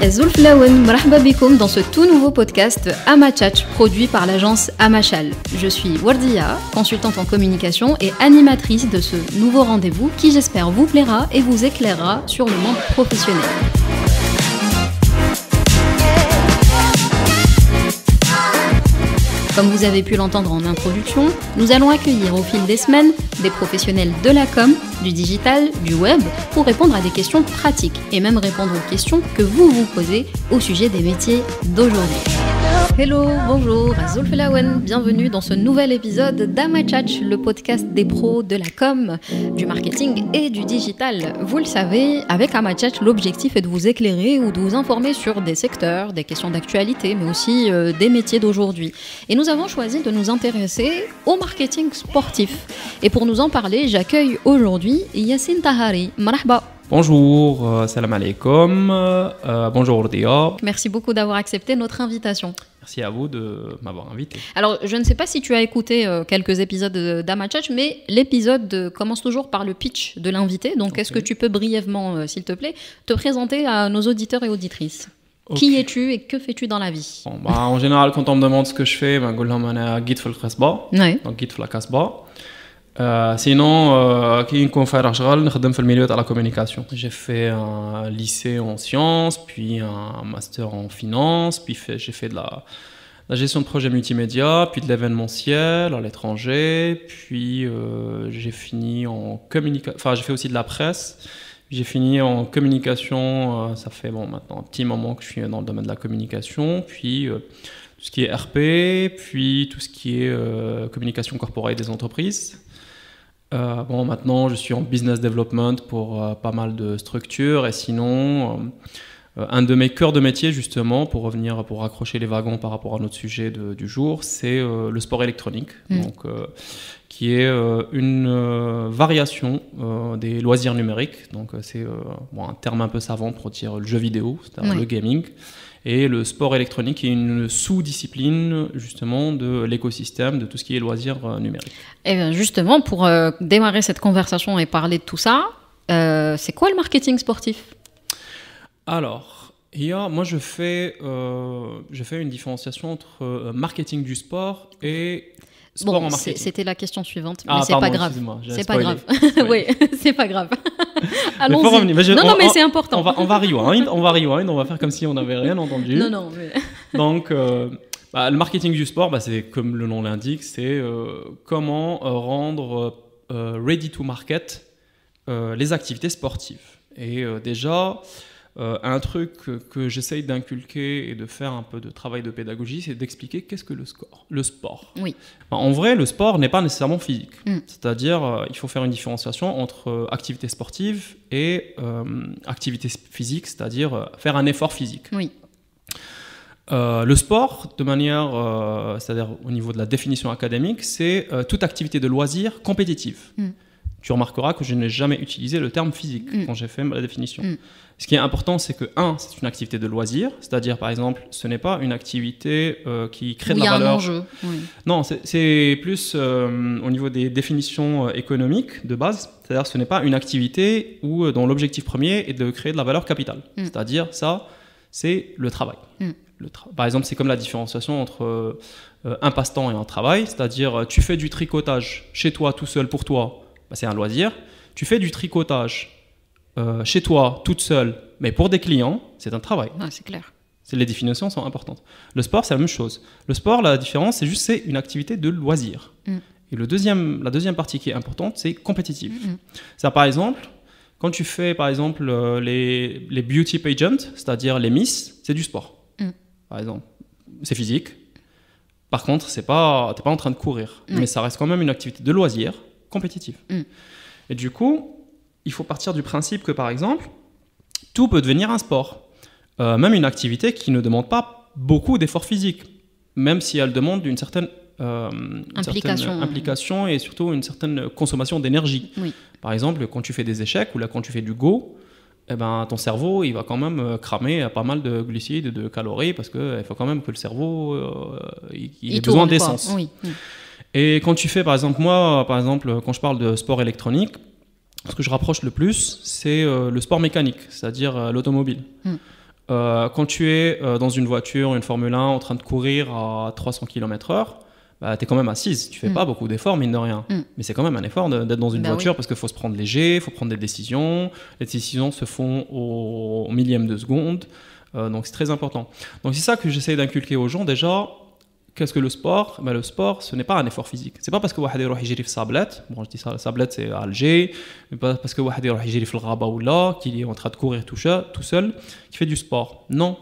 Zulf Lawen, marhaba bikoum dans ce tout nouveau podcast Amachach, produit par l'agence Amachal. Je suis Wardia, consultante en communication et animatrice de ce nouveau rendez-vous qui j'espère vous plaira et vous éclairera sur le monde professionnel. Comme vous avez pu l'entendre en introduction, nous allons accueillir au fil des semaines des professionnels de la com, du digital, du web, pour répondre à des questions pratiques et même répondre aux questions que vous vous posez au sujet des métiers d'aujourd'hui. Hello, bonjour, Zulf Lawen, bienvenue dans ce nouvel épisode d'Amachach, le podcast des pros de la com, du marketing et du digital. Vous le savez, avec Amachach, l'objectif est de vous éclairer ou de vous informer sur des secteurs, des questions d'actualité, mais aussi des métiers d'aujourd'hui. Et nous avons choisi de nous intéresser au marketing sportif. Et pour nous en parler, j'accueille aujourd'hui Yassine Tahari. Marhaba. Bonjour, salam alaikum, bonjour Dia. Merci beaucoup d'avoir accepté notre invitation. Merci à vous de m'avoir invité. Alors, je ne sais pas si tu as écouté quelques épisodes d'Amachach, mais l'épisode commence toujours par le pitch de l'invité. Donc, Est-ce que tu peux brièvement, s'il te plaît, te présenter à nos auditeurs et auditrices ? Qui es-tu et que fais-tu dans la vie ? En général, quand on me demande ce que je fais, je dis que je suis donc guide la Kasba. Sinon, qui نكون فارغ شغل نخدم في الميليو تاع la communication. J'ai fait un lycée en sciences, puis un master en finance, puis j'ai fait de la gestion de projets multimédia, puis de l'événementiel à l'étranger, puis j'ai fini en communication, enfin j'ai fait aussi de la presse. J'ai fini en communication, ça fait maintenant un petit moment que je suis dans le domaine de la communication, puis tout ce qui est RP, puis tout ce qui est communication corporate des entreprises. Maintenant, je suis en business development pour pas mal de structures. Et sinon, un de mes cœurs de métier, justement, pour raccrocher les wagons par rapport à notre sujet du jour, c'est le sport électronique, qui est une variation des loisirs numériques. Donc, c'est un terme un peu savant pour dire le jeu vidéo, c'est-à-dire le gaming. Et le sport électronique est une sous-discipline justement de l'écosystème de tout ce qui est loisirs numériques. Et bien justement, pour démarrer cette conversation et parler de tout ça, c'est quoi le marketing sportif ? Alors, moi je fais une différenciation entre marketing du sport et sport en marketing. C'était la question suivante, mais c'est pas grave. C'est pas grave. Oui, c'est pas grave. Allons-y. Mais c'est important. On va rewind, on va faire comme si on n'avait rien entendu. Non. Mais... Donc, le marketing du sport, c'est comme le nom l'indique, c'est comment rendre ready to market les activités sportives. Et déjà, un truc que j'essaye d'inculquer et de faire un peu de travail de pédagogie, c'est d'expliquer qu'est-ce que le sport. Oui. En vrai, le sport n'est pas nécessairement physique. C'est-à-dire, il faut faire une différenciation entre activité sportive et activité physique, c'est-à-dire faire un effort physique. Oui. Le sport, de manière, c'est-à-dire au niveau de la définition académique, c'est toute activité de loisir compétitive. Tu remarqueras que je n'ai jamais utilisé le terme physique quand j'ai fait la définition. Ce qui est important, c'est que, c'est une activité de loisir, c'est-à-dire, par exemple, ce n'est pas une activité qui crée de la valeur. Il y a un enjeu. Oui. Non, c'est plus au niveau des définitions économiques de base, c'est-à-dire ce n'est pas une activité dont l'objectif premier est de créer de la valeur capitale. C'est-à-dire, ça, c'est le travail. Par exemple, c'est comme la différenciation entre un passe-temps et un travail, c'est-à-dire, tu fais du tricotage chez toi, tout seul, pour toi, c'est un loisir. Tu fais du tricotage chez toi, toute seule, mais pour des clients, c'est un travail. C'est clair. Les définitions sont importantes. Le sport, c'est la même chose. Le sport, la différence, c'est une activité de loisir. Et la deuxième partie qui est importante, c'est compétitive. Ça, par exemple, quand tu fais, par exemple, les beauty pageants, c'est-à-dire les miss, c'est du sport. Par exemple, c'est physique. Par contre, t'es pas en train de courir, mais ça reste quand même une activité de loisir compétitive. Et du coup, il faut partir du principe que, par exemple, tout peut devenir un sport. Même une activité qui ne demande pas beaucoup d'efforts physiques, même si elle demande une certaine implication et surtout une certaine consommation d'énergie. Par exemple, quand tu fais des échecs ou là, quand tu fais du Go, ton cerveau il va quand même cramer pas mal de glucides, de calories, parce qu'il faut quand même que le cerveau il ait besoin d'essence. Et quand tu fais, par exemple, quand je parle de sport électronique, ce que je rapproche le plus, c'est le sport mécanique, c'est-à-dire l'automobile. Quand tu es dans une voiture, une Formule 1, en train de courir à 300 km/h, bah, tu es quand même assise. Tu fais pas beaucoup d'efforts, mine de rien. Mais c'est quand même un effort d'être dans une voiture parce qu'il faut se prendre léger, il faut prendre des décisions. Les décisions se font au millième de seconde. Donc c'est très important. Donc c'est ça que j'essaie d'inculquer aux gens déjà. Qu'est-ce que le sport? Ben, le sport, ce n'est pas un effort physique. C'est pas parce que واحد يروح يجري في sablette, bon je dis ça, la sablette c'est à Alger, mais pas parce que واحد يروح يجري في الغابة ou là, qu'il est en train de courir tout seul, qui fait du sport. Non,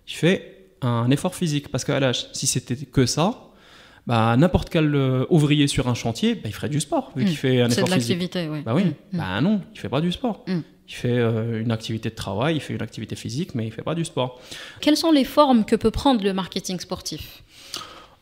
il fait un effort physique parce qu'à l'âge, si c'était que ça, bah, n'importe quel ouvrier sur un chantier, bah, il ferait du sport vu qu'il fait un effort physique. C'est de l'activité, oui. Bah oui, bah non, il fait pas du sport. Il fait une activité de travail, il fait une activité physique, mais il fait pas du sport. Quelles sont les formes que peut prendre le marketing sportif?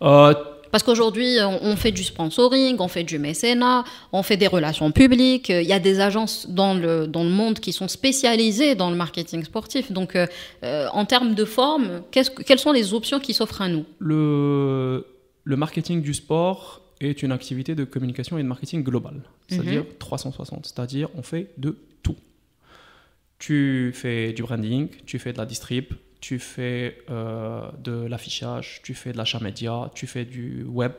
Parce qu'aujourd'hui, on fait du sponsoring, on fait du mécénat, on fait des relations publiques. Il y a des agences dans le monde qui sont spécialisées dans le marketing sportif. Donc, en termes de forme, quelles sont les options qui s'offrent à nous? Le marketing du sport est une activité de communication et de marketing global, c'est-à-dire 360, c'est-à-dire on fait de tout. Tu fais du branding, tu fais de la distrib, tu fais de l'affichage, tu fais de l'achat média, tu fais du web,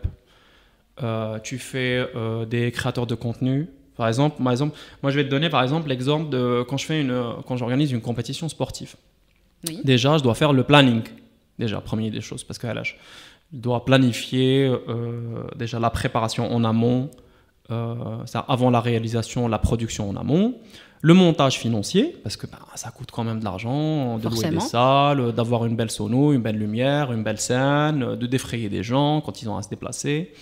tu fais des créateurs de contenu. Par exemple, moi je vais te donner par exemple l'exemple de quand j'organise une compétition sportive. Oui. Déjà, je dois faire le planning. Déjà, première des choses, parce que je dois planifier déjà la préparation en amont, avant la réalisation, la production en amont. Le montage financier, parce que ça coûte quand même de l'argent, de louer des salles, d'avoir une belle sono, une belle lumière, une belle scène, de défrayer des gens quand ils ont à se déplacer.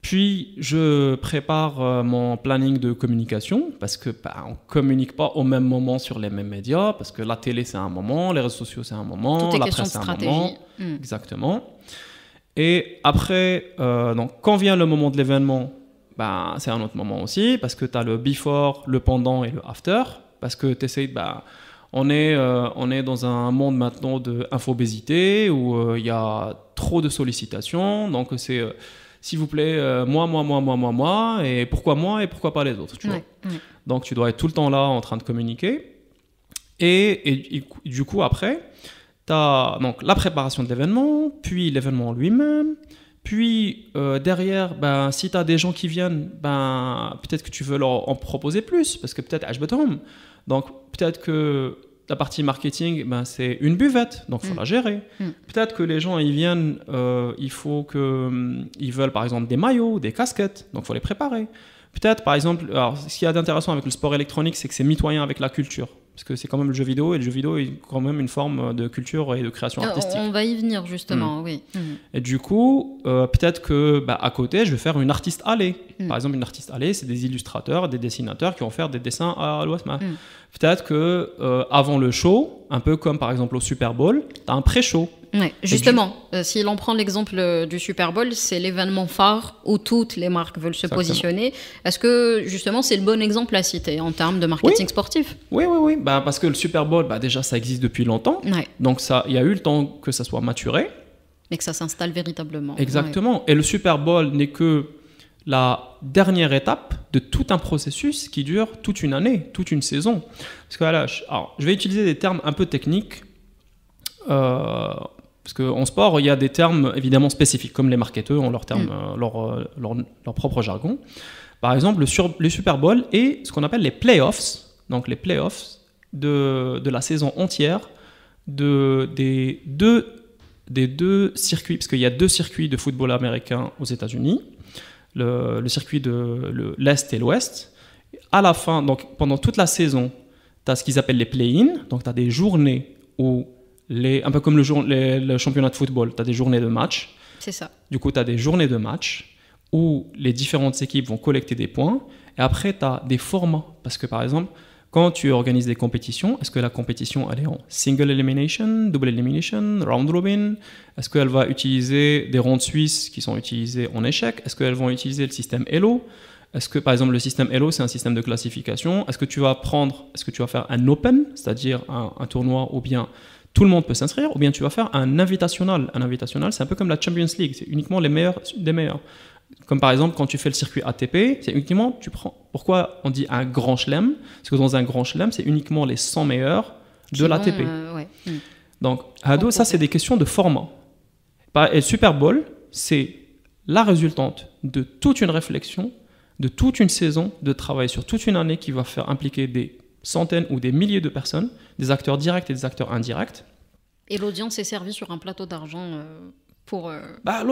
Puis, je prépare mon planning de communication, parce que on ne communique pas au même moment sur les mêmes médias, parce que la télé, c'est un moment, les réseaux sociaux, c'est un moment, la presse, c'est un moment. Exactement. Et après, donc, quand vient le moment de l'événement, c'est un autre moment aussi, parce que tu as le before, le pendant et le after, parce que tu essayes, on est dans un monde maintenant d'infobésité où il y a trop de sollicitations, donc c'est s'il vous plaît, moi, et pourquoi pas les autres, tu vois. Donc tu dois être tout le temps là en train de communiquer, et du coup après, tu as donc, la préparation de l'événement, puis l'événement lui-même. Puis derrière, si tu as des gens qui viennent, peut-être que tu veux leur en proposer plus, parce que peut-être ajbatohom. Donc peut-être que la partie marketing, c'est une buvette, donc il faut la gérer. Peut-être que les gens ils viennent, ils veulent par exemple des maillots, des casquettes, donc il faut les préparer. Peut-être par exemple, alors, ce qu'il y a d'intéressant avec le sport électronique, c'est que c'est mitoyen avec la culture. Parce que c'est quand même le jeu vidéo, et le jeu vidéo est quand même une forme de culture et de création artistique. On va y venir justement, oui. Et du coup, peut-être que à côté, je vais faire une artiste allée. Par exemple, une artiste allée, c'est des illustrateurs, des dessinateurs qui vont faire des dessins à l'Ouasma. Peut-être que avant le show, un peu comme par exemple au Super Bowl, tu as un pré-show. Ouais, justement, si l'on prend l'exemple du Super Bowl, c'est l'événement phare où toutes les marques veulent se positionner. Est-ce que justement c'est le bon exemple à citer en termes de marketing sportif? Oui. Parce que le Super Bowl, déjà ça existe depuis longtemps. Ouais. Donc il y a eu le temps que ça soit maturé. Et que ça s'installe véritablement. Exactement. Ouais. Et le Super Bowl n'est que la dernière étape de tout un processus qui dure toute une année, toute une saison. Parce que alors, je vais utiliser des termes un peu techniques. Parce qu'en sport, il y a des termes évidemment spécifiques, comme les marketeurs ont leur propre jargon. Par exemple, le Super Bowl est ce qu'on appelle les playoffs, donc les playoffs de la saison entière des deux circuits, parce qu'il y a 2 circuits de football américain aux États-Unis, le circuit de l'Est et l'Ouest. À la fin, donc pendant toute la saison, tu as ce qu'ils appellent les play-in, donc tu as des journées où un peu comme le championnat de football, tu as des journées de match. C'est ça. Du coup, tu as des journées de match où les différentes équipes vont collecter des points. Et après, tu as des formats. Parce que par exemple, quand tu organises des compétitions, est-ce que la compétition elle est en single elimination, double elimination, round robin? Est-ce qu'elle va utiliser des rondes suisses qui sont utilisées en échec? Est-ce qu'elles vont utiliser le système Elo? Est-ce que par exemple le système Elo c'est un système de classification? Est-ce que tu vas faire un open, c'est-à-dire un tournoi où bien tout le monde peut s'inscrire, ou bien tu vas faire un invitational. Un invitational, c'est un peu comme la Champions League, c'est uniquement les meilleurs des meilleurs. Comme par exemple, quand tu fais le circuit ATP, c'est uniquement, pourquoi on dit un grand chelem? Parce que dans un grand chelem, c'est uniquement les 100 meilleurs de l'ATP. Donc, ça, c'est des questions de format. Et le Super Bowl, c'est la résultante de toute une réflexion, de toute une saison de travail sur toute une année qui va faire impliquer des centaines ou des milliers de personnes, des acteurs directs et des acteurs indirects. Et l'audience est servie sur un plateau d'argent pour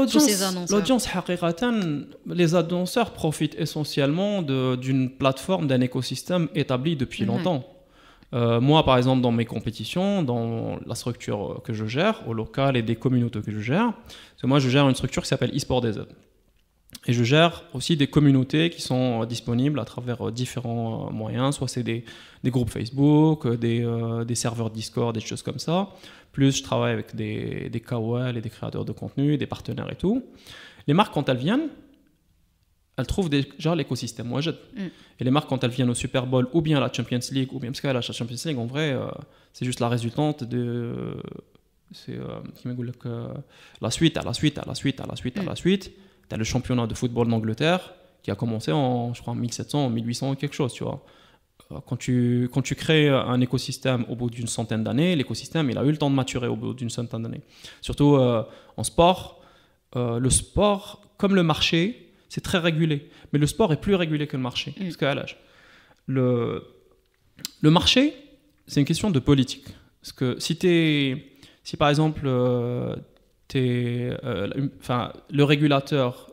ces annonceurs. L'audience, les annonceurs profitent essentiellement d'une plateforme, d'un écosystème établi depuis longtemps. Moi, par exemple, dans mes compétitions, dans la structure que je gère, au local et des communautés que je gère, parce que moi, je gère une structure qui s'appelle eSport DZ. Et je gère aussi des communautés qui sont disponibles à travers différents moyens, soit c'est des groupes Facebook, des serveurs Discord, des choses comme ça. Plus je travaille avec des KOL et des créateurs de contenu, des partenaires et tout. Les marques, quand elles viennent, elles trouvent déjà l'écosystème Wajed. Et les marques, quand elles viennent au Super Bowl ou bien à la Champions League, ou bien parce qu'à la Champions League, en vrai, c'est juste la résultante de... la suite, à la suite, à la suite, à la suite, à la suite. Tu as le championnat de football d'Angleterre qui a commencé en 1700, 1800 quelque chose, tu vois. Quand tu crées un écosystème au bout d'une centaine d'années, l'écosystème, il a eu le temps de maturer au bout d'une centaine d'années. Surtout en sport, le sport, comme le marché, c'est très régulé. Mais le sport est plus régulé que le marché. Parce que le marché, c'est une question de politique. Parce que si par exemple, le régulateur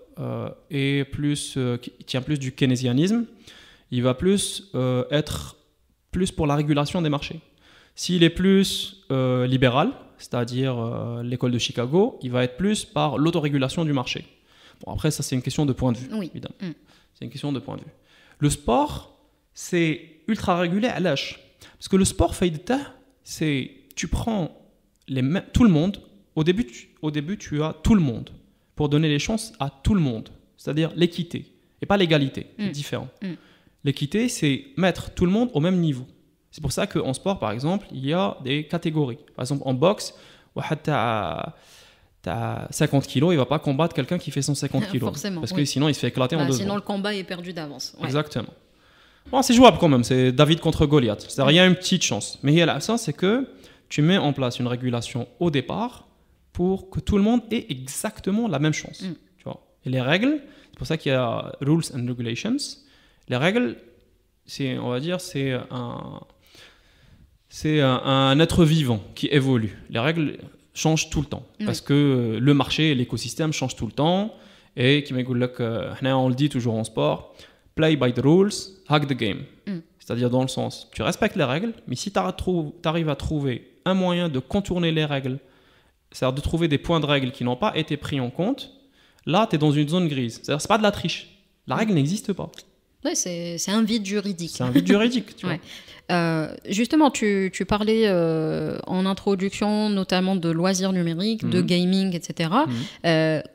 tient plus du keynésianisme, il va plus être plus pour la régulation des marchés. S'il est plus libéral, c'est-à-dire l'école de Chicago, il va être plus par l'autorégulation du marché. Bon, après, ça, c'est une question de point de vue, évidemment. C'est une question de point de vue. Le sport, c'est ultra régulé à l'âge. Parce que le sport, c'est tu prends tout le monde. Au début, tu as tout le monde pour donner les chances à tout le monde. C'est-à-dire l'équité et pas l'égalité. C'est différent. L'équité, c'est mettre tout le monde au même niveau. C'est pour ça qu'en sport, par exemple, il y a des catégories. Par exemple, en boxe, tu as 50 kilos, il ne va pas combattre quelqu'un qui fait 150 kilos. Forcément, parce que sinon, il se fait éclater en deux secondes. Sinon, le combat est perdu d'avance. Exactement. Bon, c'est jouable quand même. C'est David contre Goliath. C'est-à-dire, il y a une petite chance. Mais ça, c'est que tu mets en place une régulation au départ pour que tout le monde ait exactement la même chance. Tu vois. Et les règles, c'est pour ça qu'il y a rules and regulations. Les règles, on va dire, c'est un être vivant qui évolue. Les règles changent tout le temps parce que le marché et l'écosystème changent tout le temps. Et on le dit toujours en sport, play by the rules, hack the game. C'est-à-dire dans le sens, tu respectes les règles, mais si tu arrives à trouver un moyen de contourner les règles, c'est-à-dire de trouver des points de règles qui n'ont pas été pris en compte, là, tu es dans une zone grise. C'est-à-dire c'est pas de la triche. La règle n'existe pas. Ouais, c'est un vide juridique. C'est un vide juridique, tu vois. Justement, tu parlais en introduction notamment de loisirs numériques, de gaming, etc.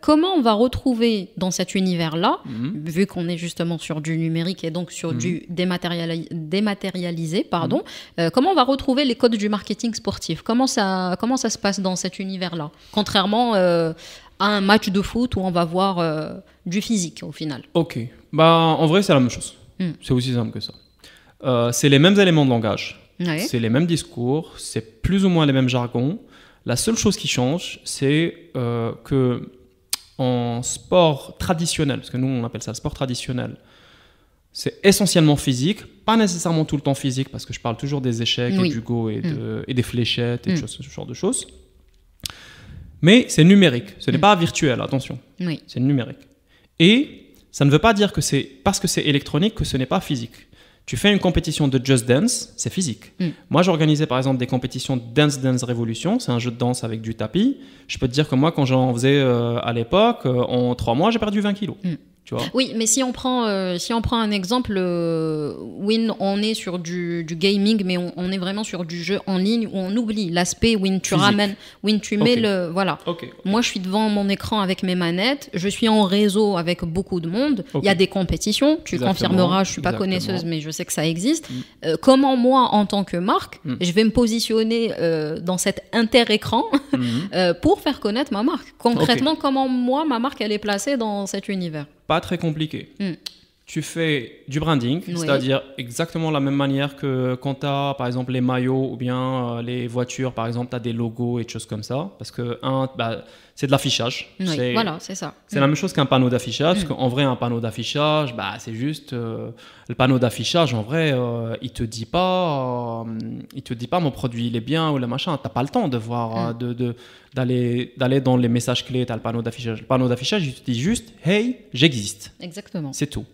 Comment on va retrouver dans cet univers-là, vu qu'on est justement sur du numérique et donc sur du dématérialisé, comment on va retrouver les codes du marketing sportif? Comment ça se passe dans cet univers-là? Contrairement à un match de foot où on va voir du physique au final. Ok. En vrai, c'est la même chose. C'est aussi simple que ça. C'est les mêmes éléments de langage, c'est les mêmes discours, c'est plus ou moins les mêmes jargons. La seule chose qui change, c'est que en sport traditionnel, parce que nous on appelle ça le sport traditionnel, c'est essentiellement physique, pas nécessairement tout le temps physique, parce que je parle toujours des échecs et du go et des fléchettes et ce genre de choses. Mais c'est numérique, ce n'est pas virtuel, attention, c'est numérique. Et ça ne veut pas dire que c'est parce que c'est électronique que ce n'est pas physique. Tu fais une compétition de Just Dance, c'est physique. Moi, j'organisais par exemple des compétitions de Dance Dance Revolution, c'est un jeu de danse avec du tapis. Je peux te dire que moi, quand j'en faisais à l'époque, en 3 mois, j'ai perdu 20 kilos. Tu vois. Oui, mais si on prend un exemple, oui, on est sur du gaming, mais on est vraiment sur du jeu en ligne où on oublie l'aspect où tu ramènes, où tu mets le... Voilà. Moi, je suis devant mon écran avec mes manettes, je suis en réseau avec beaucoup de monde, il y a des compétitions, tu confirmeras, je ne suis pas connaisseuse, mais je sais que ça existe. Comment moi, en tant que marque, je vais me positionner dans cet inter-écran pour faire connaître ma marque? Concrètement, comment moi, ma marque, elle est placée dans cet univers? Pas très compliqué. tu fais du branding, Oui. c'est-à-dire exactement la même manière que quand tu as par exemple les maillots ou bien les voitures, par exemple, tu as des logos et des choses comme ça. Parce que, c'est de l'affichage. Oui, voilà, c'est ça. C'est la même chose qu'un panneau d'affichage. Parce qu'en vrai, un panneau d'affichage, c'est juste. Le panneau d'affichage, en vrai, il te dit pas mon produit il est bien ou le machin. Tu n'as pas le temps de voir, d'aller dans les messages clés. Tu as le panneau d'affichage. Le panneau d'affichage, il te dit juste hey, j'existe. Exactement. C'est tout.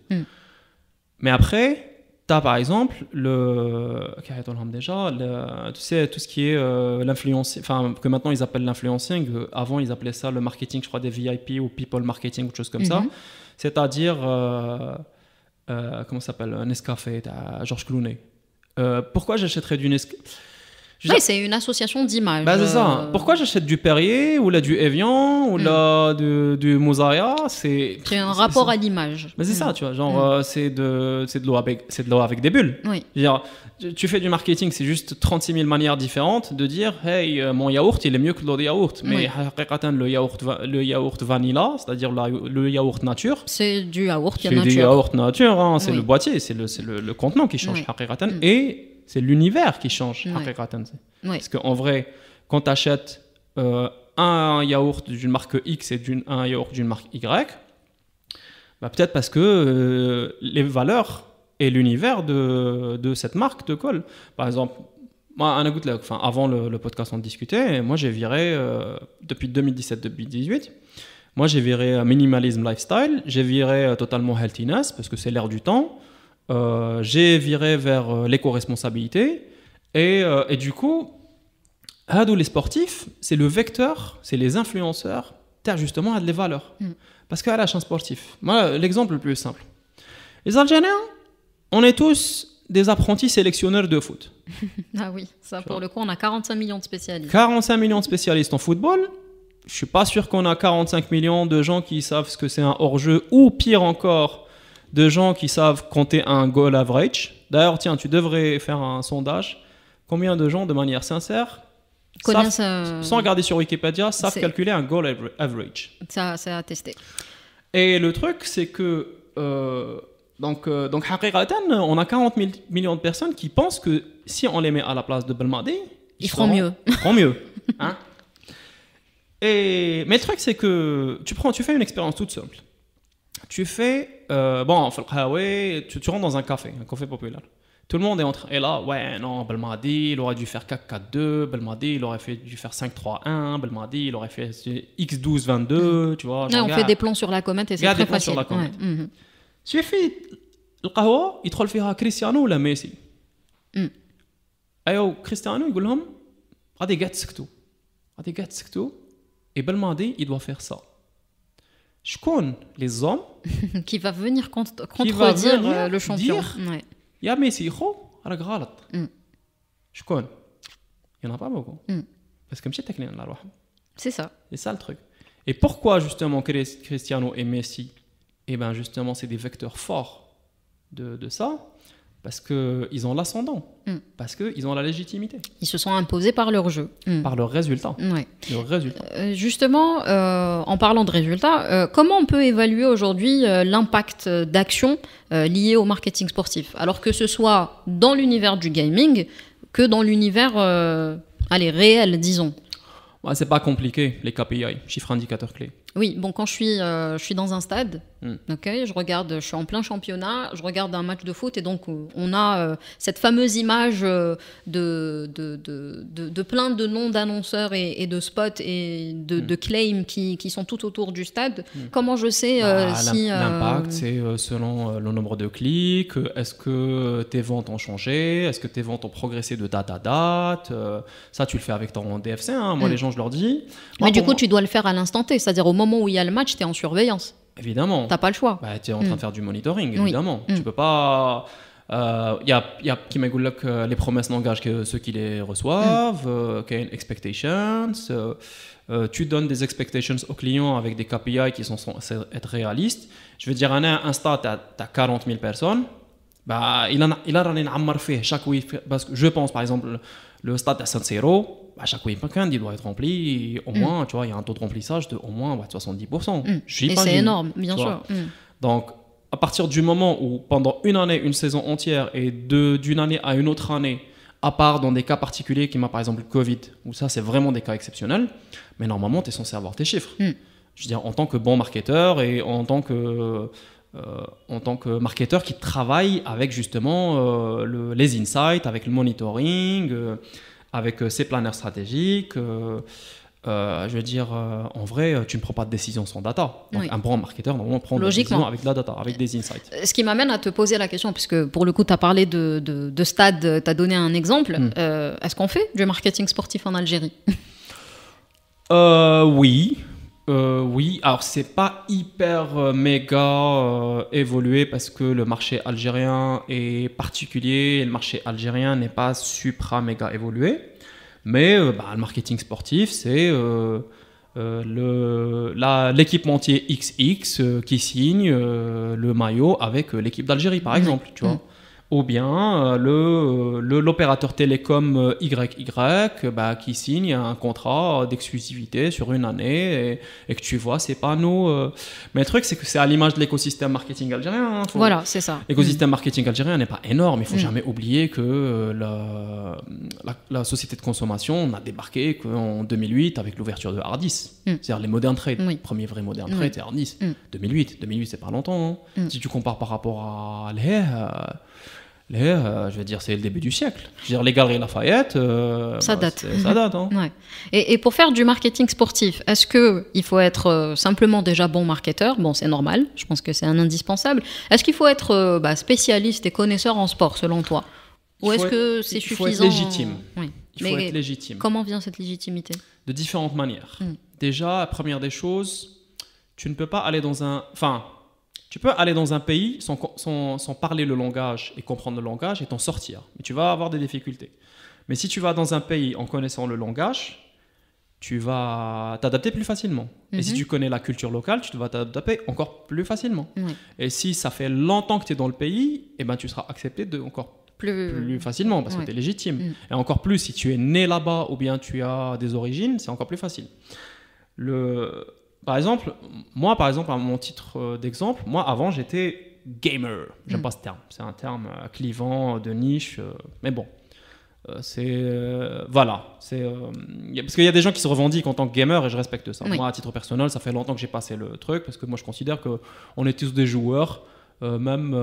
Mais après, tu as par exemple tu sais, tout ce qui est l'influencing, enfin, que maintenant ils appellent l'influencing. Avant, ils appelaient ça le marketing, je crois, des VIP ou people marketing ou choses comme ça. C'est-à-dire, comment ça s'appelle, Nescafé, Georges Clooney. Pourquoi j'achèterais du Nescafé? Oui, c'est une association d'images. C'est ça. Pourquoi j'achète du Perrier ou là du Evian ou là du Mosaïa? C'est un rapport à l'image. Mais c'est ça, tu vois. Genre, c'est de l'eau avec des bulles. Oui. Je veux dire, tu fais du marketing, c'est juste 36 000 manières différentes de dire hey, mon yaourt, il est mieux que l'eau de yaourt. Mais le yaourt vanilla, c'est-à-dire le yaourt nature. C'est du yaourt nature. C'est du yaourt nature, hein, c'est le boîtier, c'est le contenant qui change. Et c'est l'univers qui change. Parce qu'en vrai, quand tu achètes un yaourt d'une marque X et un yaourt d'une marque Y, peut-être parce que les valeurs et l'univers de cette marque te collent. Par exemple, moi, avant le podcast, on discutait. Moi, j'ai viré, depuis 2017-2018, moi, j'ai viré minimalism lifestyle, j'ai viré totalement healthiness, parce que c'est l'ère du temps. J'ai viré vers l'éco-responsabilité et du coup les sportifs c'est le vecteur, c'est les influenceurs justement des valeurs parce qu'à l'achat sportif, moi l'exemple le plus simple, les Algériens on est tous des apprentis sélectionneurs de foot. Ah oui, ça pour le coup on a 45 millions de spécialistes. 45 millions de spécialistes en football. Je suis pas sûr qu'on a 45 millions de gens qui savent ce que c'est un hors-jeu ou pire encore de gens qui savent compter un goal average. D'ailleurs, tiens, tu devrais faire un sondage. Combien de gens, de manière sincère, sans regarder sur Wikipédia, savent calculer un goal average? Ça, c'est à tester. Et le truc, c'est que donc on a 40 millions de personnes qui pensent que si on les met à la place de Belmadi, ils feront mieux. Ils feront mieux. Hein? Mais le truc, c'est que tu fais une expérience toute simple. Tu fais, tu rentres dans un café populaire. Tout le monde est et là, ouais, non, Belmadi, il aurait dû faire 4-4-2, Belmadi, il aurait dû faire 5-3-1, Belmadi, il aurait fait X12-22, tu vois. On fait des plans sur la comète et c'est très facile. Suffit, le kahwa, il te le Cristiano ou la Messi. Cristiano, il dit لهم غادي قاعد تسكتوا et Belmadi, il doit faire ça. Je connais les hommes qui va venir contredire le champion. Ya Messi, راك غلط. Je connais. Il n'y en a pas beaucoup. Parce que مشيت تكلين على روحهم. C'est ça. C'est ça le truc. Et pourquoi justement Cristiano et Messi? Eh bien justement, c'est des vecteurs forts de ça. Parce qu'ils ont l'ascendant, parce qu'ils ont la légitimité. Ils se sont imposés par leur jeu. Par leur résultat. Ouais. Leur résultat. Justement, en parlant de résultats, comment on peut évaluer aujourd'hui l'impact d'action lié au marketing sportif? Alors que ce soit dans l'univers du gaming que dans l'univers réel, disons. Ouais, c'est pas compliqué, les KPI, chiffres indicateurs clés. Oui, bon, quand je suis dans un stade, okay, je suis en plein championnat, je regarde un match de foot et donc on a cette fameuse image de plein de noms d'annonceurs et de spots et de claims qui sont tout autour du stade. Comment je sais si... L'impact, c'est selon le nombre de clics, est-ce que tes ventes ont changé, est-ce que tes ventes ont progressé de date à date, ça tu le fais avec ton DFC, hein. Moi les gens je leur dis... Mais du coup tu dois le faire à l'instant T, c'est-à-dire au moment où il y a le match, tu es en surveillance. Évidemment. T'as pas le choix. Tu es en train de faire du monitoring, évidemment. Tu peux pas... Il y a qui m'a dit que les promesses n'engagent que ceux qui les reçoivent, qu'il y a une expectations. Tu donnes des expectations aux clients avec des KPI qui sont censés être réalistes. Je veux dire, un stade, tu as 40 000 personnes. Il a rien fait chaque week. Parce que je pense, par exemple, le stade à San Siro, chaque week-end, il doit être rempli au moins, tu vois, il y a un taux de remplissage de au moins 70%. Et c'est énorme, bien sûr. Donc, à partir du moment où pendant une année, une saison entière et d'une année à une autre année, à part dans des cas particuliers qui m'a par exemple le Covid, où ça c'est vraiment des cas exceptionnels, mais normalement tu es censé avoir tes chiffres. Je veux dire, en tant que bon marketeur et en tant que marketeur qui travaille avec justement les insights, avec le monitoring, avec ses planners stratégiques. Je veux dire, en vrai, tu ne prends pas de décision sans data. Donc, un bon marketeur, normalement, prend des décisions avec de la data, avec des insights. Ce qui m'amène à te poser la question, puisque pour le coup, tu as parlé de stade, tu as donné un exemple. Est-ce qu'on fait du marketing sportif en Algérie? Oui. Oui, alors c'est pas hyper méga évolué parce que le marché algérien est particulier et le marché algérien n'est pas supra méga évolué. Mais le marketing sportif, c'est l'équipementier XX qui signe le maillot avec l'équipe d'Algérie, par exemple, tu vois. Ou bien l'opérateur télécom YY qui signe un contrat d'exclusivité sur une année et que tu vois ces panneaux. Mais le truc, c'est que c'est à l'image de l'écosystème marketing algérien. Voilà, c'est ça. L'écosystème marketing algérien n'est pas énorme. Il ne faut jamais oublier que la société de consommation, on a débarqué en 2008 avec l'ouverture de Hardis. C'est-à-dire les modern trade. Le premier vrai modern trade, c'est Hardis. 2008, c'est pas longtemps. Si tu compares par rapport à je veux dire, c'est le début du siècle. Je veux dire, les Galeries Lafayette, ça date. Ça date. Hein. Ouais. Et pour faire du marketing sportif, est-ce qu'il faut être simplement déjà bon marketeur? Bon, c'est normal, je pense que c'est un indispensable. Est-ce qu'il faut être spécialiste et connaisseur en sport, selon toi? Ou est-ce que c'est suffisant? Il faut être légitime. Oui. Il faut être légitime. Comment vient cette légitimité? De différentes manières. Déjà, la première des choses, tu ne peux pas aller dans un... Enfin, tu peux aller dans un pays sans parler le langage et comprendre le langage et t'en sortir. Mais tu vas avoir des difficultés. Mais si tu vas dans un pays en connaissant le langage, tu vas t'adapter plus facilement. Et si tu connais la culture locale, tu vas t'adapter encore plus facilement. Et si ça fait longtemps que tu es dans le pays, eh ben, tu seras accepté encore plus facilement parce que tu es légitime. Et encore plus, si tu es né là-bas ou bien tu as des origines, c'est encore plus facile. Par exemple, moi, à mon titre d'exemple, moi, avant, j'étais gamer. J'aime pas ce terme. C'est un terme clivant, de niche. Mais bon, voilà. Parce qu'il y a des gens qui se revendiquent en tant que gamer et je respecte ça. Moi, à titre personnel, ça fait longtemps que j'ai passé le truc parce que moi, je considère qu'on est tous des joueurs. Même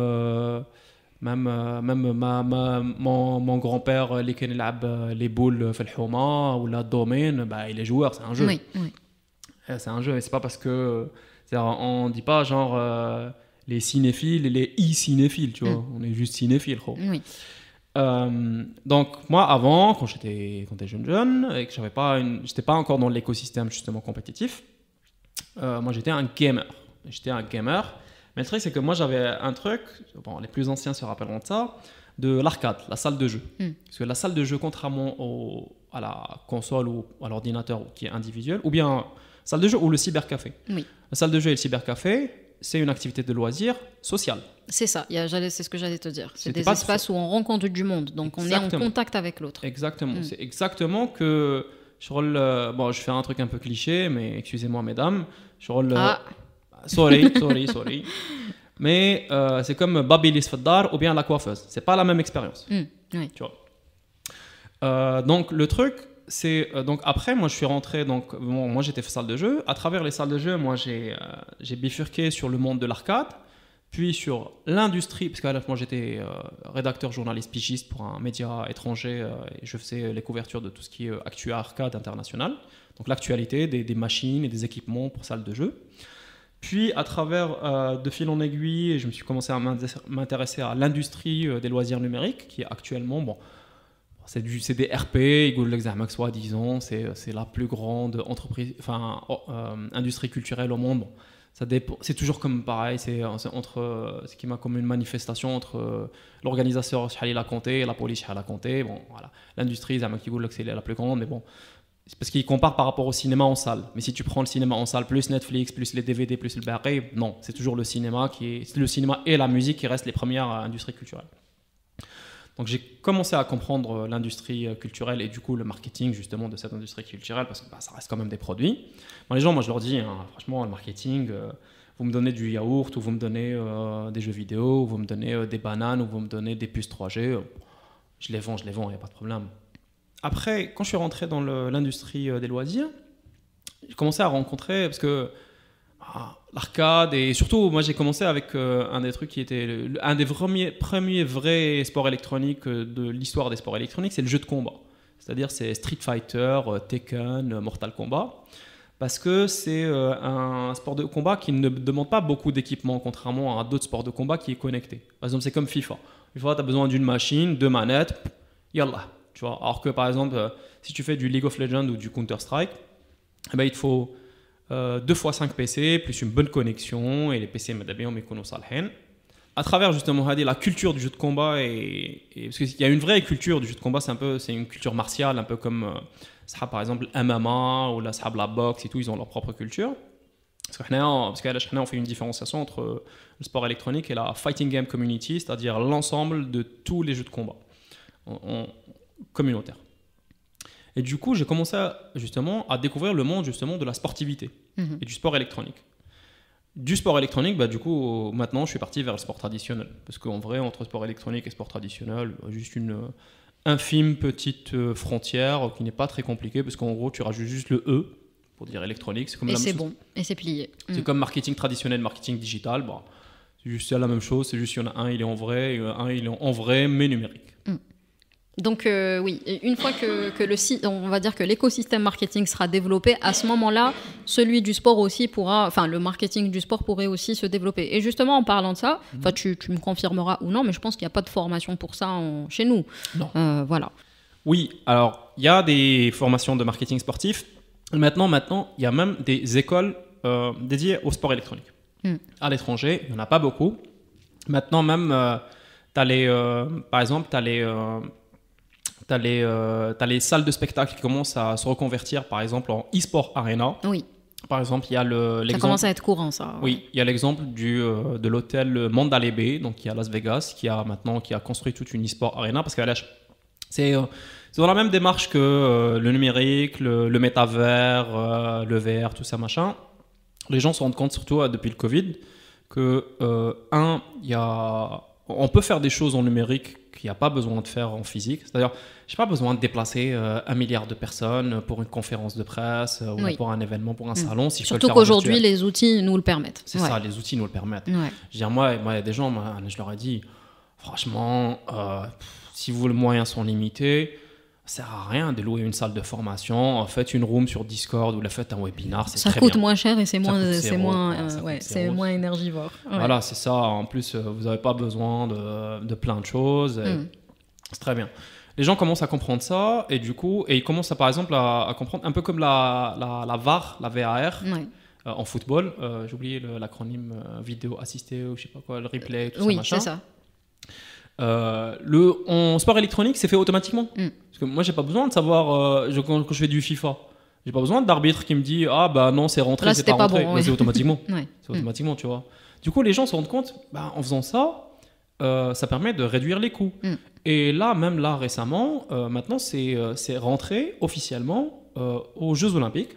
mon grand-père, les boules, ou la domaine, il est joueur, c'est un jeu. C'est un jeu et c'est pas parce que on dit pas genre les cinéphiles et les e-cinéphiles, tu vois, on est juste cinéphiles. Donc moi avant, quand j'étais jeune et que j'étais pas encore dans l'écosystème justement compétitif, moi j'étais un gamer. Mais le truc c'est que moi j'avais un truc, les plus anciens se rappelleront de ça, de l'arcade, la salle de jeu. Parce que la salle de jeu, contrairement à la console ou à l'ordinateur qui est individuel, ou bien salle de jeu ou le cybercafé. La salle de jeu et le cybercafé, c'est une activité de loisir sociale. C'est ça, c'est ce que j'allais te dire. C'est des espaces où on rencontre du monde, donc on est en contact avec l'autre. Exactement, c'est exactement que... je fais un truc un peu cliché, mais excusez-moi mesdames. Sorry. Mais c'est comme Babilis Faddar ou bien la coiffeuse. C'est pas la même expérience. Tu vois. Donc le truc... donc après moi je suis rentré moi j'étais salle de jeu. À travers les salles de jeu, moi j'ai bifurqué sur le monde de l'arcade, puis sur l'industrie, parce qu'à moi j'étais rédacteur journaliste pigiste pour un média étranger et je faisais les couvertures de tout ce qui est actu arcade international, donc l'actualité des machines et des équipements pour salles de jeu. Puis à travers de fil en aiguille, je me suis commencé à m'intéresser à l'industrie des loisirs numériques qui est actuellement c'est des RP, disons, c'est la plus grande entreprise, industrie culturelle au monde. C'est toujours comme pareil, c'est ce qui m'a comme une manifestation entre l'organisateur Shahli Conté et la police Shahli Conté. Bon, voilà. L'industrie, c'est la plus grande, mais bon, c'est parce qu'ils comparent par rapport au cinéma en salle. Mais si tu prends le cinéma en salle plus Netflix, plus les DVD, plus le Barré, non, c'est toujours le cinéma et la musique qui restent les premières industries culturelles. Donc j'ai commencé à comprendre l'industrie culturelle et du coup le marketing justement de cette industrie culturelle parce que ça reste quand même des produits. Les gens, moi je leur dis, franchement, le marketing, vous me donnez du yaourt, ou vous me donnez des jeux vidéo, ou vous me donnez des bananes, ou vous me donnez des puces 3G. Je les vends, il n'y a pas de problème. Après, quand je suis rentré dans l'industrie des loisirs, j'ai commencé à rencontrer, parce que l'arcade, et surtout, moi j'ai commencé avec un des trucs qui était un des premiers vrais sports électroniques de l'histoire des sports électroniques, c'est le jeu de combat. C'est-à-dire c'est Street Fighter, Tekken, Mortal Kombat. Parce que c'est un sport de combat qui ne demande pas beaucoup d'équipement, contrairement à d'autres sports de combat qui est connecté. Par exemple, c'est comme FIFA. FIFA, tu as besoin d'une machine, 2 manettes, yallah. Tu vois. Alors que par exemple, si tu fais du League of Legends ou du Counter-Strike, eh ben, il te faut 2 x 5 PC, plus une bonne connexion, et les PC, à travers justement la culture du jeu de combat, parce qu'il y a une vraie culture du jeu de combat, c'est une culture martiale, un peu comme par exemple MMA ou la boxe et tout, ils ont leur propre culture. Parce qu'à on fait une différenciation entre le sport électronique et la fighting game community, c'est-à-dire l'ensemble de tous les jeux de combat communautaires. Et du coup, j'ai commencé justement à découvrir le monde justement de la sportivité et du sport électronique. Du sport électronique, bah, du coup, maintenant, je suis parti vers le sport traditionnel. Parce qu'en vrai, entre sport électronique et sport traditionnel, juste une infime petite frontière qui n'est pas très compliquée, parce qu'en gros, tu rajoutes juste le E pour dire électronique. Et c'est bon, et c'est plié. C'est comme marketing traditionnel, marketing digital. Bah, c'est juste la même chose, c'est juste qu'il y en a un, il est en vrai, et un, il est en vrai, mais numérique. Donc oui, une fois que le site, on va dire que l'écosystème marketing sera développé, à ce moment-là, celui du sport aussi le marketing du sport pourrait aussi se développer. Et justement, en parlant de ça, tu me confirmeras ou non, mais je pense qu'il n'y a pas de formation pour ça chez nous. Non. Voilà. Oui, alors il y a des formations de marketing sportif. Maintenant, il y a même des écoles dédiées au sport électronique. À l'étranger, il n'y en a pas beaucoup. Maintenant, même, par exemple, tu as les salles de spectacle qui commencent à se reconvertir, par exemple, en e-sport arena. Oui. Par exemple, il y a l'exemple... Ça commence à être courant, ça. Ouais. Oui, il y a l'exemple de l'hôtel Mandalay Bay, donc qui est à Las Vegas, qui a construit toute une e-sport arena, parce que c'est dans la même démarche que le numérique, le métavers, le VR, tout ça, machin. Les gens se rendent compte, surtout depuis le Covid, que, on peut faire des choses en numérique qu'il n'y a pas besoin de faire en physique. C'est-à-dire, je n'ai pas besoin de déplacer 1 milliard de personnes pour une conférence de presse ou pour un événement, pour un salon. Si surtout qu'aujourd'hui, les outils nous le permettent. C'est ça, les outils nous le permettent. Je veux dire, moi, il y a des gens, je leur ai dit, franchement, si les moyens sont limités, ça ne sert à rien de louer une salle de formation. Faites une room sur Discord ou faites un webinar. Ça coûte moins cher et c'est moins énergivore. Ouais. Voilà, c'est ça. En plus, vous n'avez pas besoin de plein de choses. C'est très bien. Les gens commencent à comprendre ça et du coup, ils commencent par exemple à comprendre un peu comme la VAR, la VAR. En football. J'ai oublié l'acronyme vidéo assistée ou je sais pas quoi, le replay, tout ça, machin. Oui, c'est ça. En sport électronique, c'est fait automatiquement. Parce que moi, j'ai pas besoin de savoir quand je fais du FIFA. J'ai pas besoin d'arbitre qui me dit non, c'est rentré, là, c'est pas rentré. Bon, mais c'est automatiquement. C'est automatiquement, tu vois. Du coup, les gens se rendent compte, en faisant ça, ça permet de réduire les coûts. Et là, même là récemment, maintenant, c'est rentré officiellement aux Jeux Olympiques.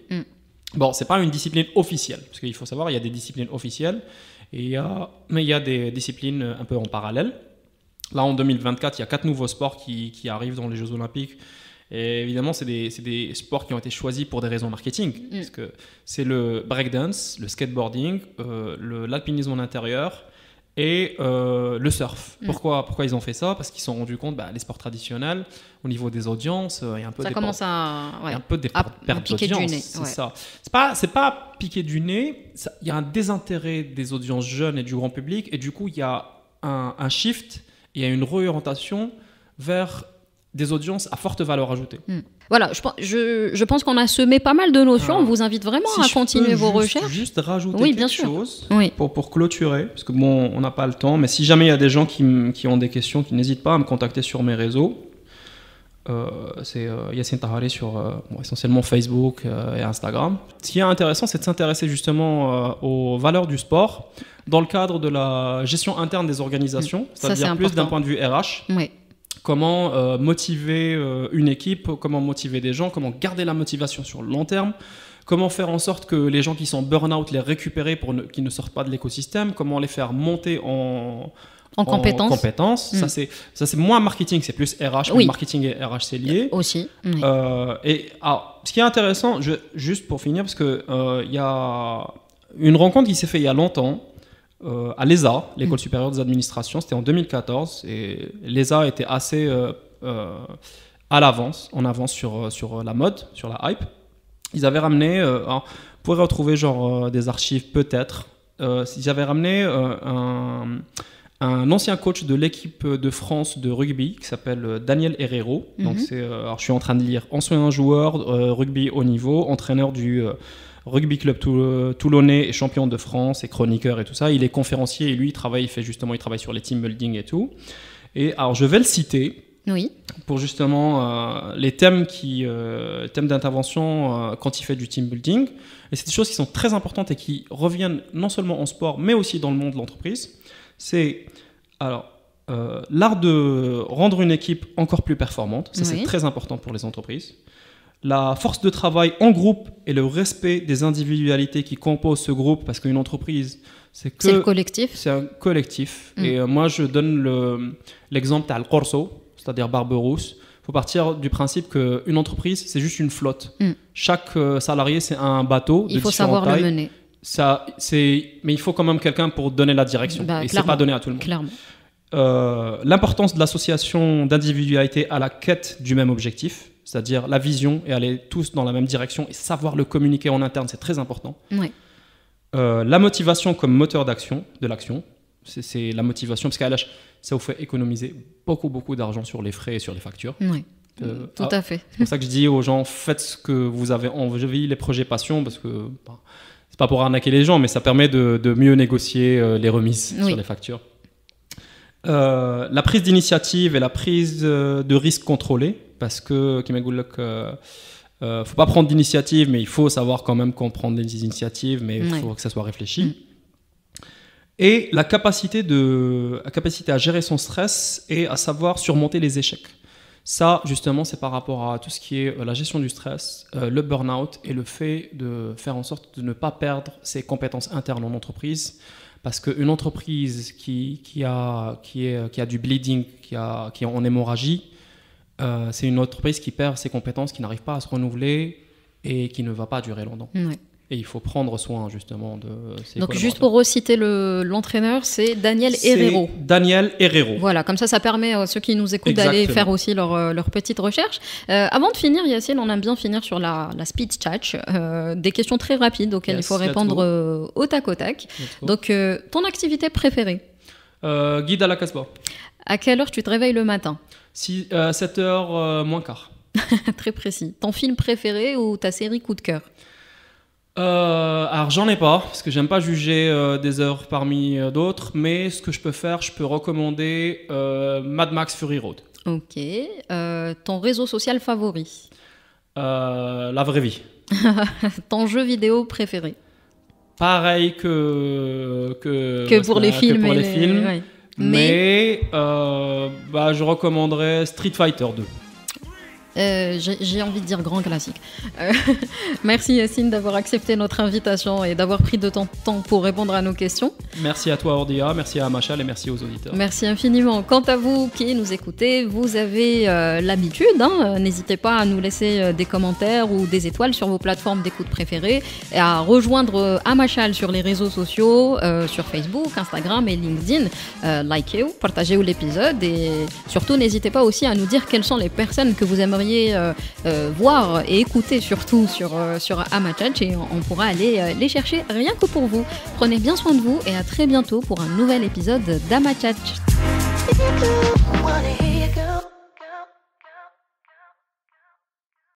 Bon, c'est pas une discipline officielle, parce qu'il faut savoir, il y a des disciplines officielles, mais il y a des disciplines un peu en parallèle. Là, en 2024, il y a 4 nouveaux sports qui arrivent dans les Jeux Olympiques. Et évidemment, c'est des sports qui ont été choisis pour des raisons marketing. Parce que c'est le breakdance, le skateboarding, l'alpinisme en intérieur et le surf. Pourquoi ils ont fait ça? Parce qu'ils se sont rendus compte, les sports traditionnels, au niveau des audiences, il y a un peu des pertes d'audience. C'est ça. C'est pas piquer du nez. Il y a un désintérêt des audiences jeunes et du grand public. Et du coup, il y a un shift. Il y a une réorientation vers des audiences à forte valeur ajoutée. Voilà, je pense qu'on a semé pas mal de notions. On vous invite vraiment à continuer vos recherches. Juste rajouter quelque chose pour clôturer, parce que on n'a pas le temps, mais si jamais il y a des gens qui ont des questions, qui n'hésitent pas à me contacter sur mes réseaux. C'est Yassine Tahari sur essentiellement Facebook et Instagram. Ce qui est intéressant, c'est de s'intéresser justement aux valeurs du sport dans le cadre de la gestion interne des organisations, c'est-à-dire plus d'un point de vue RH. Comment motiver une équipe, comment motiver des gens, comment garder la motivation sur le long terme, Comment faire en sorte que les gens qui sont burn-out, les récupérer pour qu'ils ne sortent pas de l'écosystème. Comment les faire monter en compétences. Ça, c'est moins marketing, c'est plus RH. Oui. Marketing et RH, c'est lié. Aussi. Oui. Ce qui est intéressant, juste pour finir, parce qu'il y a une rencontre qui s'est faite il y a longtemps à l'ESA, l'École supérieure des administrations. C'était en 2014. Et l'ESA était assez en avance sur la mode, sur la hype. Ils avaient ramené, on pourrait retrouver des archives peut-être, ils avaient ramené un ancien coach de l'équipe de France de rugby qui s'appelle Daniel Herrero. Donc alors je suis en train de lire ancien joueur rugby haut niveau, entraîneur du rugby club toulonnais et champion de France et chroniqueur et tout ça. Il est conférencier et lui il travaille sur les team building et tout. Et alors je vais le citer. Oui. Pour justement les thèmes d'intervention quand il fait du team building. Et c'est des choses qui sont très importantes et qui reviennent non seulement en sport, mais aussi dans le monde de l'entreprise. C'est l'art de rendre une équipe encore plus performante. Ça, c'est très important pour les entreprises. La force de travail en groupe et le respect des individualités qui composent ce groupe, parce qu'une entreprise, c'est le collectif. C'est un collectif. Et moi, je donne l'exemple d'Al Corso, c'est-à-dire Barberousse. Il faut partir du principe qu'une entreprise, c'est juste une flotte. Chaque salarié, c'est un bateau. Il faut savoir le mener. Mais il faut quand même quelqu'un pour donner la direction. Et ce n'est pas donné à tout le monde. Clairement. L'importance de l'association d'individualité à la quête du même objectif, c'est-à-dire la vision et aller tous dans la même direction et savoir le communiquer en interne, c'est très important. Oui. La motivation comme moteur de l'action. C'est la motivation, parce qu'à l'âge, ça vous fait économiser beaucoup d'argent sur les frais et sur les factures. Oui, tout à fait. C'est pour ça que je dis aux gens, faites ce que vous avez envie, les projets passion, parce que c'est pas pour arnaquer les gens, mais ça permet de mieux négocier les remises sur les factures. La prise d'initiative et la prise de risque contrôlée, parce que faut pas prendre d'initiative, mais il faut savoir quand même qu'on prend des initiatives, mais il faut que ça soit réfléchi. Et la capacité à gérer son stress et à savoir surmonter les échecs. Ça, justement, c'est par rapport à tout ce qui est la gestion du stress, le burn-out et le fait de faire en sorte de ne pas perdre ses compétences internes en entreprise. Parce qu'une entreprise qui a du bleeding, qui est en hémorragie, c'est une entreprise qui perd ses compétences, qui n'arrive pas à se renouveler et qui ne va pas durer longtemps. Oui. Et il faut prendre soin justement de ces Donc juste pour reciter l'entraîneur, c'est Daniel Herrero. Daniel Herrero. Voilà, comme ça permet à ceux qui nous écoutent d'aller faire aussi leur petite recherche. Avant de finir, Yacine, on aime bien finir sur la speed chat. Des questions très rapides auxquelles il faut répondre au tac au tac. Donc, ton activité préférée? Guide à la Casbah. À quelle heure tu te réveilles le matin? 7h moins quart. Très précis. Ton film préféré ou ta série coup de cœur? Alors j'en ai pas, parce que j'aime pas juger des heures parmi d'autres, mais ce que je peux faire, je peux recommander Mad Max Fury Road. Ok. Ton réseau social favori? La vraie vie. Ton jeu vidéo préféré? Pareil que pour les films. Ouais. Mais je recommanderais Street Fighter 2. J'ai envie de dire grand classique. Merci Yacine d'avoir accepté notre invitation et d'avoir pris de ton temps pour répondre à nos questions. Merci à toi Ordia, merci à Amachal et merci aux auditeurs. Merci infiniment. Quant à vous qui nous écoutez, vous avez l'habitude, n'hésitez pas à nous laisser des commentaires ou des étoiles sur vos plateformes d'écoute préférées et à rejoindre Amachal sur les réseaux sociaux, sur Facebook, Instagram et LinkedIn. Likez-vous, partagez-vous l'épisode et surtout n'hésitez pas aussi à nous dire quelles sont les personnes que vous aimeriez voir et écouter surtout sur Amachal et on pourra aller les chercher rien que pour vous. Prenez bien soin de vous et à très bientôt pour un nouvel épisode d'Amachal.